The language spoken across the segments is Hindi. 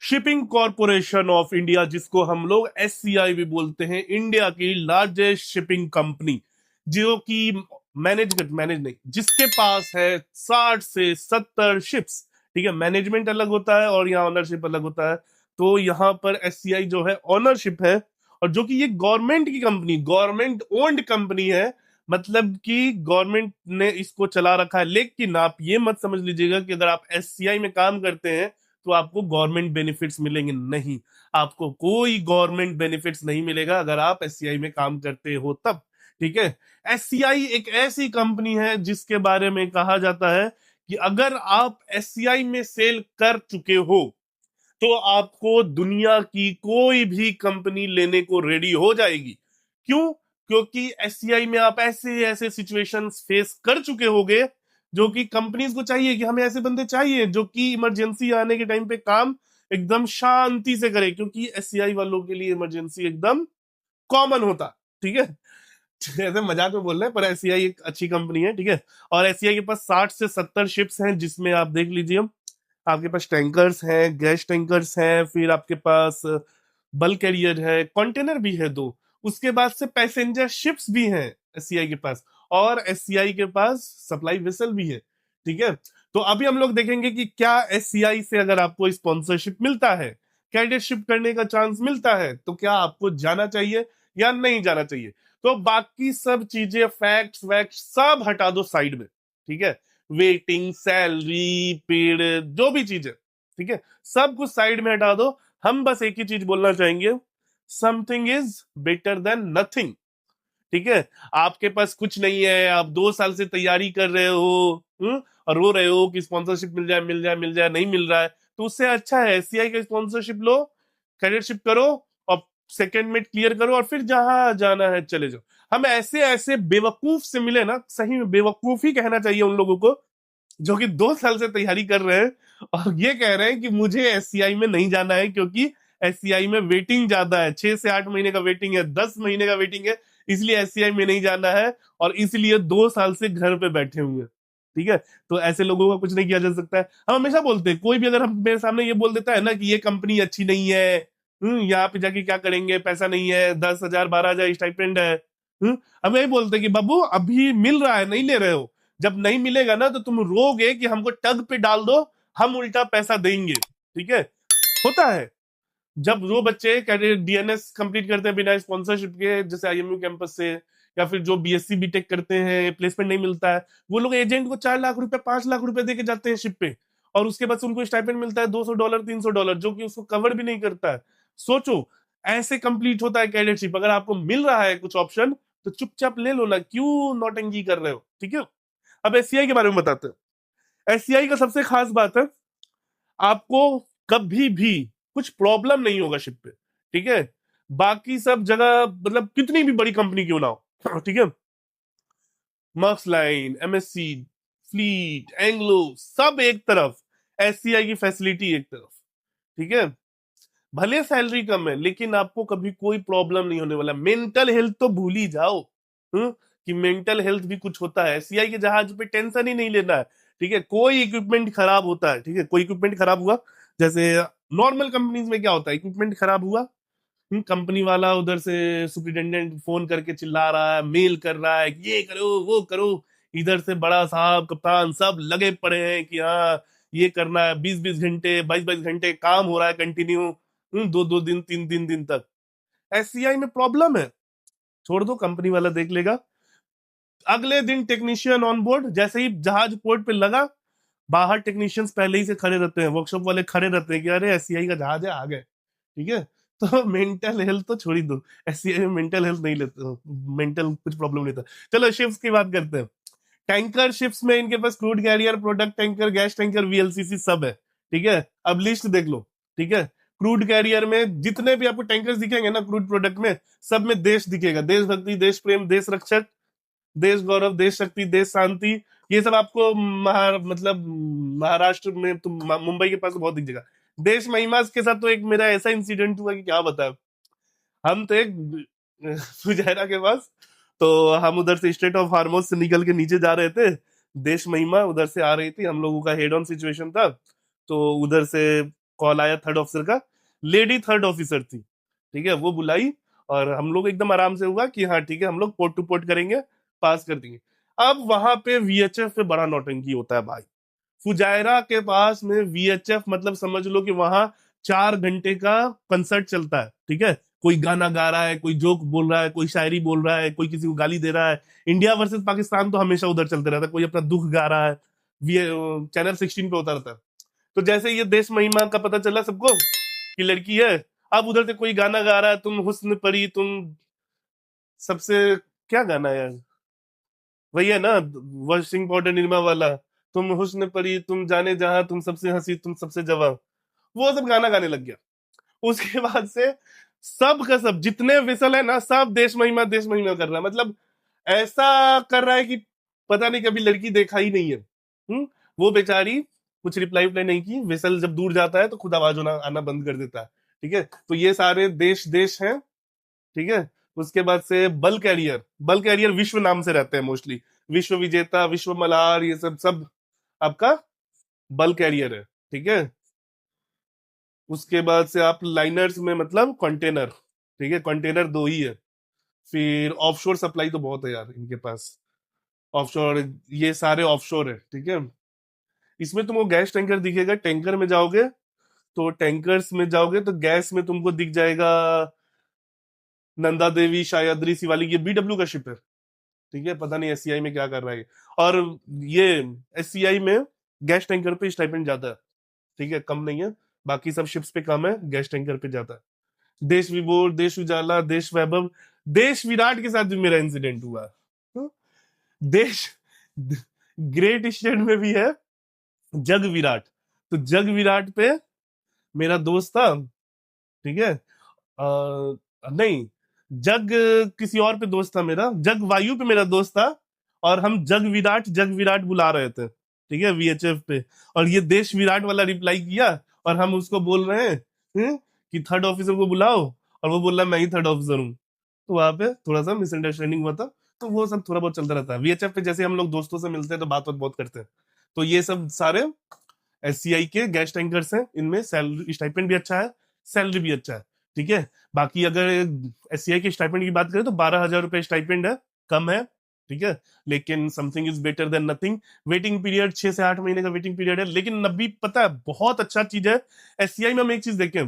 शिपिंग कॉरपोरेशन ऑफ इंडिया, जिसको हम लोग एससीआई भी बोलते हैं, इंडिया की लार्जेस्ट शिपिंग कंपनी, जो कि मैनेज नहीं, जिसके पास है 60 से 70 शिप्स। ठीक है, मैनेजमेंट अलग होता है और यहाँ ओनरशिप अलग होता है। तो यहाँ पर एससीआई जो है ओनरशिप है, और जो कि ये गवर्नमेंट की कंपनी, गवर्नमेंट ओन्ड कंपनी है, मतलब कि गवर्नमेंट ने इसको चला रखा है। लेकिन आप ये मत समझ लीजिएगा कि अगर आप एससीआई में काम करते हैं तो आपको गवर्नमेंट बेनिफिट्स मिलेंगे, नहीं। आपको कोई गवर्नमेंट बेनिफिट्स नहीं मिलेगा अगर आप एससीआई में काम करते हो तब। ठीक है, एससीआई एक ऐसी कंपनी है जिसके बारे में कहा जाता है कि अगर आप एससीआई में सेल कर चुके हो तो आपको दुनिया की कोई भी कंपनी लेने को रेडी हो जाएगी। क्यों? क्योंकि एससीआई में आप ऐसे ऐसे सिचुएशंस फेस कर चुके होगे जो कि कंपनीज को चाहिए कि हमें ऐसे बंदे चाहिए जो कि इमरजेंसी आने के टाइम पे काम एकदम शांति से करे, क्योंकि एससीआई वालों के लिए इमरजेंसी एकदम कॉमन होता। ठीक है, ऐसे मजाक में बोल रहे हैं, पर एससीआई एक अच्छी कंपनी है। ठीक है, और एससीआई के पास 60 से 70 शिप्स हैं, जिसमें आप देख लीजिए, आपके पास टैंकर्स हैं, गैस टैंकर्स हैं, फिर आपके पास बल्क कैरियर है, कंटेनर भी है दो, उसके बाद से पैसेंजर शिप्स भी हैं एससीआई के पास, और एससीआई के पास सप्लाई वेसल भी है। ठीक है, तो अभी हम लोग देखेंगे कि क्या एससीआई से अगर आपको स्पॉन्सरशिप मिलता है, कैडेटशिप करने का चांस मिलता है, तो क्या आपको जाना चाहिए या नहीं जाना चाहिए। तो बाकी सब चीजें, फैक्ट्स वैक्ट्स सब हटा दो साइड में। ठीक है, वेटिंग, सैलरी, पेड, जो भी चीज है, ठीक है, सब कुछ साइड में हटा दो। हम बस एक ही चीज बोलना चाहेंगे, something is better than nothing. ठीक है, आपके पास कुछ नहीं है, आप 2 साल से तैयारी कर रहे हो, और रो रहे हो कि स्पॉन्सरशिप मिल जाए मिल जाए मिल जाए, नहीं मिल रहा है, तो उससे अच्छा है एससीआई का स्पॉन्सरशिप लो, कैडेटशिप करो, और सेकेंड में क्लियर करो, और फिर जहां जाना है चले जाओ। हम ऐसे ऐसे बेवकूफ से मिले ना, सही में बेवकूफ ही कहना चाहिए उन लोगों को, जो कि 2 साल से तैयारी कर रहे हैं और ये कह रहे हैं कि मुझे एससीआई में नहीं जाना है क्योंकि एससीआई में वेटिंग ज्यादा है, 6 से 8 महीने का वेटिंग है, 10 महीने का वेटिंग है, इसलिए एससीआई में नहीं जाना है, और इसलिए 2 साल से घर पे बैठे हुए हैं। ठीक है, तो ऐसे लोगों का कुछ नहीं किया जा सकता है। हम हमेशा बोलते हैं, कोई भी अगर हम मेरे सामने ये बोल देता है ना कि ये कंपनी अच्छी नहीं है, यहाँ पे जाके क्या करेंगे, पैसा नहीं है, 10,000 12,000 स्टाइपेंड है, हम यही बोलते हैं कि बाबू अभी मिल रहा है, नहीं ले रहे हो, जब नहीं मिलेगा ना तो तुम रोगे कि हमको टग पे डाल दो, हम उल्टा पैसा देंगे। ठीक है, होता है। जब वो बच्चे डीएनएस कंप्लीट करते हैं बिना स्पॉन्सरशिप के, जैसे आईएमयू कैंपस से, या फिर जो बीएससी बीटेक करते हैं, प्लेसमेंट नहीं मिलता है, वो लोग एजेंट को 4 लाख रुपए 5 लाख रुपए देके जाते हैं शिप पे, और उसके बाद उनको स्टाइपेंड मिलता है $200 $300, जो कि उसको कवर भी नहीं करता है। सोचो, ऐसे कंप्लीट होता है कैडेटशिप। अगर आपको मिल रहा है कुछ ऑप्शन तो चुपचाप ले लो ना, क्यों नौटंकी कर रहे हो। ठीक है, अब एससीआई के बारे में बताते हैं। एससीआई का सबसे खास बात है, आपको कभी भी कुछ प्रॉब्लम नहीं होगा शिप पे। ठीक है, बाकी सब जगह, मतलब कितनी भी बड़ी कंपनी क्यों ना हो, ठीक है, marks line, MSc, fleet, Anglo, सब एक तरफ, एससीआई की फैसिलिटी एक तरफ। ठीक है, भले सैलरी कम है लेकिन आपको कभी कोई प्रॉब्लम नहीं होने वाला। मेंटल हेल्थ तो भूल ही जाओ, कि मेंटल हेल्थ भी कुछ होता है। एससीआई के जहाज पे टेंशन ही नहीं लेना है। ठीक है, कोई इक्विपमेंट खराब होता है, ठीक है, कोई इक्विपमेंट खराब हुआ, जैसे नॉर्मल कंपनीज में क्या होता है, इक्विपमेंट खराब हुआ, कंपनी वाला उधर से सुपरिटेंडेंट फोन करके चिल्ला रहा है, मेल कर रहा है कि ये करो वो करो, इधर से बड़ा साहब कप्तान सब लगे पड़े हैं कि हाँ ये करना है, 20-20 घंटे 22-22 घंटे काम हो रहा है कंटिन्यू, 2-2 दिन 3-3 दिन तक। एससीआई में प्रॉब्लम है, छोड़ दो, कंपनी वाला देख लेगा। अगले दिन टेक्नीशियन ऑन बोर्ड, जैसे ही जहाज पोर्ट पे लगा, बाहर टेक्नीशियंस पहले ही से खड़े रहते हैं, वर्कशॉप वाले खड़े रहते हैं कि अरे एससीआई का जहाज है, आ गए। ठीक है, तो मेंटल हेल्थ तो छोड़ ही दो, एससीआई में मेंटल हेल्थ नहीं लेते हो, मेंटल कुछ प्रॉब्लम नहीं था। चलो शिप्स की बात करते हैं। टैंकर शिप्स में इनके पास crude carrier, product tanker, gas tanker, VLCC सब है। ठीक है, अब लिस्ट देख लो। ठीक है, क्रूड कैरियर में जितने भी आपको टैंकर्स दिखेंगे ना क्रूड प्रोडक्ट में, सब में देश दिखेगा, देशभक्ति, देश प्रेम, देश रक्षक, देश गौरव, देश शक्ति, देश शांति, ये सब आपको मतलब महाराष्ट्र में तो मुंबई के पास तो बहुत दिख जाएगा। देश महिमा के साथ तो एक मेरा ऐसा इंसिडेंट हुआ कि क्या बताया। हम तो एक फुजैरा के पास, तो हम उधर से स्ट्रेट ऑफ हार्मोज से निकल के नीचे जा रहे थे, देश महिमा उधर से आ रही थी, हम लोगों का हेड ऑन सिचुएशन था, तो उधर से कॉल आया थर्ड ऑफिसर का, लेडी थर्ड ऑफिसर थी, ठीक है, वो बुलाई, और हम लोग एकदम आराम से हुआ कि हाँ ठीक है हम लोग पोर्ट टू पोर्ट करेंगे, पास कर देंगे। अब वहां पे वीएचएफ पे बड़ा नौटंकी होता है भाई। फुजायरा के पास में वीएचएफ, मतलब समझ लो कि वहां 4 घंटे का कंसर्ट चलता है, ठीक है, कोई गाना गा रहा है, कोई जोक बोल रहा है, कोई शायरी बोल रहा है, कोई किसी को गाली दे रहा है। इंडिया वर्सेस पाकिस्तान तो हमेशा उधर चलते रहता है, कोई अपना दुख गा रहा है, चैनल 16 पे होता रहता है। तो जैसे ये देश महिमा का पता चला सबको कि लड़की है, अब उधर से कोई गाना गा रहा है, तुम हुस्न परी तुम सबसे, क्या गाना है यार, वही है ना, वॉशिंग पाउडर निरमा वाला, तुम हुस्न परी तुम जाने जहां तुम सबसे हंसी तुम सबसे जवां, वो सब गाना गाने लग गया। उसके बाद से सब का सब जितने विसल है ना, सब देश महिमा कर रहा है, मतलब ऐसा कर रहा है कि पता नहीं कभी लड़की देखा ही नहीं है। वो बेचारी कुछ रिप्लाई उप्लाई नहीं की, विसल जब दूर जाता है तो खुद आवाज आना बंद कर देता है, ठीक है। तो ये सारे देश देश हैं, ठीक है। उसके बाद से बल कैरियर, बल कैरियर विश्व नाम से रहते हैं मोस्टली, विश्व विजेता, विश्व मल्हार, ये सब सब आपका बल कैरियर है, ठीक है। उसके बाद से आप लाइनर्स में मतलब कंटेनर, ठीक है, कंटेनर दो ही है। फिर ऑफशोर सप्लाई तो बहुत है यार इनके पास, ऑफशोर, ये सारे ऑफशोर है, ठीक है। इसमें तुमको गैस टैंकर दिखेगा, टैंकर में जाओगे तो टैंकर्स में जाओगे तो गैस में तुमको दिख जाएगा नंदा देवी, शायद्री, शिवालिक, ये बीडब्ल्यू का शिप है, ठीक है। पता नहीं एससीआई में क्या कर रहा है। और ये एससीआई में गैस टैंकर पे स्टाइपेंड ज्यादा है, ठीक है, कम नहीं है। बाकी सब शिप्स पे कम है, गैस टैंकर पे ज्यादा है। देश विभोर, देश उजाला, देश वैभव, देश विराट के साथ भी मेरा इंसिडेंट हुआ। हाँ? देश ग्रेट ईस्टर्न में भी है जग विराट, तो जग विराट पे मेरा दोस्त था, ठीक है। नहीं, जग किसी और पे दोस्त था मेरा, जग वायु पे मेरा दोस्त था, और हम जग विराट बुला रहे थे, ठीक है, वीएचएफ पे। और ये देश विराट वाला रिप्लाई किया, और हम उसको बोल रहे हैं कि थर्ड ऑफिसर को बुलाओ, और वो बोल रहा है मैं ही थर्ड ऑफिसर हूँ। तो वहां पे थोड़ा सा मिसअंडरस्टैंडिंग हुआ था। तो वो सब थोड़ा बहुत चलता रहता है वीएचएफ पे, जैसे हम लोग दोस्तों से मिलते हैं तो बात बहुत करते हैं। तो ये सब सारे एससीआई के गैस टैंकर्स हैं, इनमें सैलरी स्टाइपेंड भी अच्छा है, सैलरी भी अच्छा है, ठीक है। बाकी अगर एससीआई के स्टाइपेंड की बात करें तो 12,000 रुपए स्टाइपेंड है, कम है, ठीक है, लेकिन something is better than nothing. Waiting period 6 से 8 महीने का वेटिंग पीरियड है, लेकिन नबी पता है बहुत अच्छा चीज है एससीआई में। हम एक चीज देखें,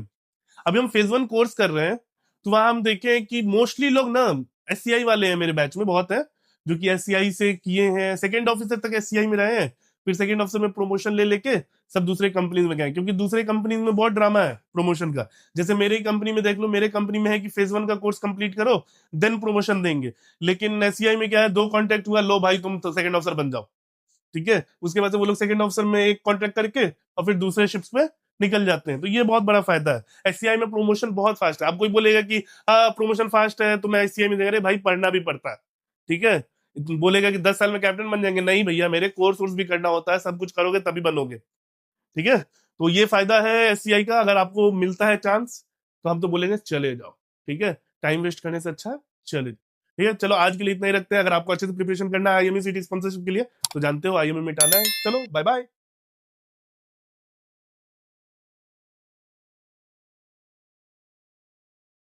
अभी हम फेज 1 कोर्स कर रहे हैं, तो वहां हम देखें कि मोस्टली लोग ना एससीआई वाले हैं, मेरे बैच में बहुत है जो कि एससीआई से किए हैं, सेकंड ऑफिसर तक एससीआई में रहे हैं, फिर सेकंड ऑफिसर में प्रमोशन ले लेके सब दूसरे कंपनीज में गए, क्योंकि दूसरे कंपनीज में बहुत ड्रामा है प्रमोशन का। जैसे मेरे ही कंपनी में देख लो, मेरे कंपनी में है कि फेज 1 का कोर्स कंप्लीट करो देन प्रमोशन देंगे, लेकिन एससीआई में क्या है, 2 कॉन्ट्रैक्ट हुआ, लो भाई तुम तो सेकंड ऑफिसर बन जाओ, ठीक है। उसके बाद से वो लोग सेकंड ऑफिसर में एक कॉन्ट्रैक्ट करके और फिर दूसरे शिफ्ट में निकल जाते हैं। तो ये बहुत बड़ा फायदा है, एससीआई में प्रमोशन बहुत फास्ट है। अब कोई बोलेगा कि हाँ प्रमोशन फास्ट है तो मैं एससीआई में दे रहे, भाई पढ़ना भी पड़ता है, ठीक है। बोलेगा कि 10 साल में कैप्टन बन जाएंगे, नहीं भैया मेरे कोर्स वोर्स भी करना होता है, सब कुछ करोगे तभी बनोगे, ठीक है। तो ये फायदा है एससीआई का, अगर आपको मिलता है चांस तो हम तो बोलेंगे चले जाओ, ठीक है, टाइम वेस्ट करने से अच्छा चले, ठीक है। चलो आज के लिए इतना ही रखते हैं। अगर आपको अच्छे से प्रिपरेशन करना है आईएमए सीटी स्पॉन्सरशिप के लिए तो जानते हो आईएमए मिटाना है। चलो बाय बाय।